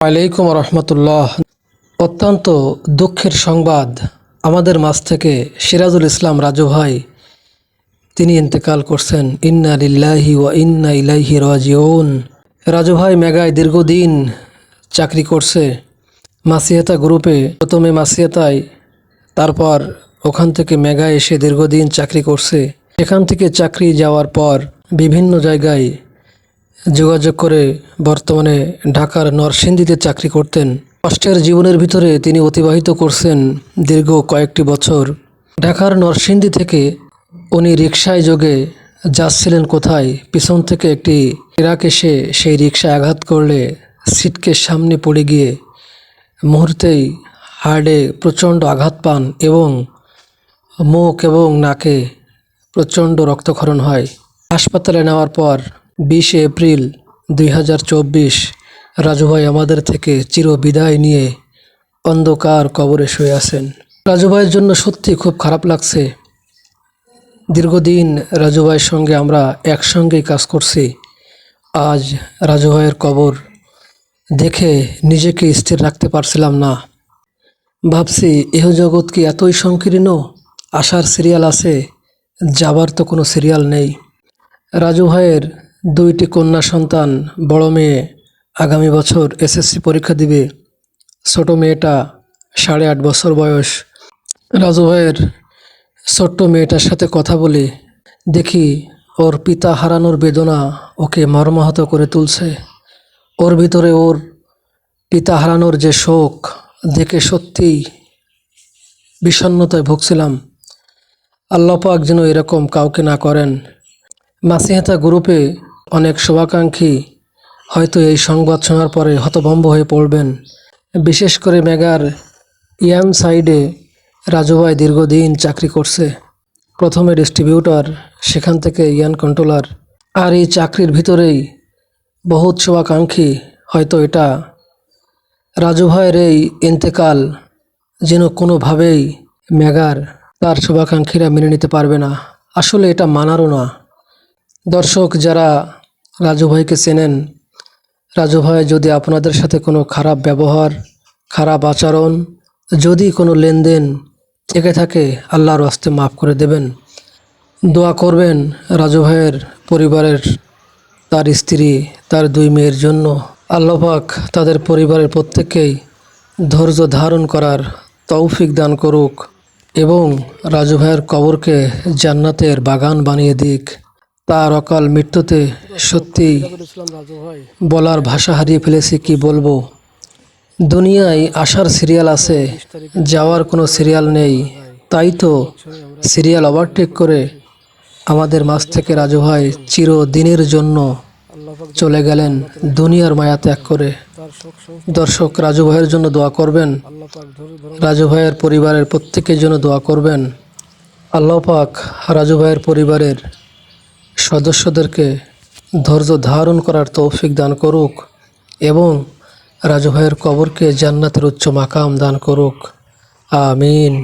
আলাইকুম রহমতুল্লাহ। অত্যন্ত দুঃখের সংবাদ, আমাদের মাঝ থেকে সিরাজুল ইসলাম রাজু ভাই তিনি ইন্তেকাল করছেন। ইন্না লিল্লাহি ওয়া ইন্না ইলাইহি রাজিউন। রাজু ভাই মেঘায় দীর্ঘদিন চাকরি করছে মাসিয়াতা গ্রুপে। প্রথমে মাসিয়াতায়, তারপর ওখান থেকে মেঘায় এসে দীর্ঘদিন চাকরি করছে। এখান থেকে চাকরি যাওয়ার পর বিভিন্ন জায়গায় যোগাযোগ করে বর্তমানে ঢাকার নরসিংদীতে চাকরি করতেন। কষ্টের জীবনের ভিতরে তিনি অতিবাহিত করছেন দীর্ঘ কয়েকটি বছর। ঢাকার নরসিংদী থেকে উনি রিকশায় যোগে যাচ্ছিলেন কোথায়, পিছন থেকে একটি ট্রাক এসে সেই রিকশায় আঘাত করলে সিটকে সামনে পড়ে গিয়ে মুহূর্তেই হার্টে প্রচণ্ড আঘাত পান এবং মুখ এবং নাকে প্রচণ্ড রক্তক্ষরণ হয়। হাসপাতালে নেওয়ার পর 20 এপ্রিল 2024 রাজু ভাই আমাদের থেকে চিরবিদায় নিয়ে অন্ধকার কবরে শুয়ে আছেন। রাজু ভাইয়ের জন্য সত্যি খুব খারাপ লাগছে। দীর্ঘদিন রাজু ভাইয়ের সঙ্গে আমরা একসঙ্গেই কাজ করছি। আজ রাজু ভাইয়ের কবর দেখে নিজেকে স্থির রাখতে পারছিলাম না। ভাবছি এহ জগৎ কি এতই সংকীর্ণ? আসার সিরিয়াল আছে, যাবার তো কোনো সিরিয়াল নেই। রাজু ভাইয়ের 2টি কন্যা সন্তান, বড় মেয়ে আগামী বছর এসএসসি পরীক্ষা দিবে, ছোট মেয়েটা 8.5 বছর বয়স। রাজু ভাইয়ের ছোট্ট মেয়েটার সাথে কথা বলে দেখি ওর পিতা হারানোর বেদনা ওকে মর্মাহত করে তুলছে। ওর ভিতরে ওর পিতা হারানোর যে শোক দেখে সত্যিই বিষণ্ণতায় ভুগছিলাম। আল্লাহ পাক যেন এরকম কাউকে না করেন। মাসিহাতা গ্রুপে অনেক শুভাকাঙ্ক্ষী হয়তো এই সংবাদ শোনার পরে হতভম্ব হয়ে পড়বেন। বিশেষ করে মেগার ইয়াম সাইডে রাজু ভাই দীর্ঘদিন চাকরি করছে। প্রথমে ডিস্ট্রিবিউটর, সেখান থেকে ইয়ান কন্ট্রোলার। আর এই চাকরির ভিতরেই বহুত শুভাকাঙ্ক্ষী হয়তো এটা রাজু ভাইয়ের এই ইন্তেকাল যেন কোনোভাবেই মেগার তার শুভাকাঙ্ক্ষীরা মেনে নিতে পারবে না। আসলে এটা মানারও না। দর্শক যারা রাজু ভাইকে চেনেন, রাজু ভাই যদি আপনাদের সাথে কোনো খারাপ ব্যবহার, খারাপ আচরণ, যদি কোনো লেনদেন থেকে থাকে, আল্লাহর হস্তে মাফ করে দেবেন। দোয়া করবেন রাজু ভাইয়ের পরিবারের, তার স্ত্রী, তার 2 মেয়ের জন্য। আল্লাহ পাক তাদের পরিবারের প্রত্যেককেই ধৈর্য ধারণ করার তৌফিক দান করুক এবং রাজু ভাইয়ের কবরকে জান্নাতের বাগান বানিয়ে দিক। তার অকাল মৃত্যুতে সত্যি বলার ভাষা হারিয়ে ফেলেছি, কি বলবো। দুনিয়ায় আসার সিরিয়াল আছে, যাওয়ার কোনো সিরিয়াল নেই। তাই তো সিরিয়াল ওভারটেক করে আমাদের মাঝ থেকে রাজু ভাই চিরদিনের জন্য চলে গেলেন দুনিয়ার মায়া ত্যাগ করে। দর্শক রাজু ভাইয়ের জন্য দোয়া করবেন, রাজু ভাইয়ের পরিবারের প্রত্যেকের জন্য দোয়া করবেন। আল্লাহ পাক রাজু ভাইয়ের পরিবারের সদস্যদেরকে ধৈর্য ধারণ করার তৌফিক দান করুক এবং রাজু ভাইয়ের কবরকে জান্নাতের উচ্চ মাকাম দান করুক। আমিন।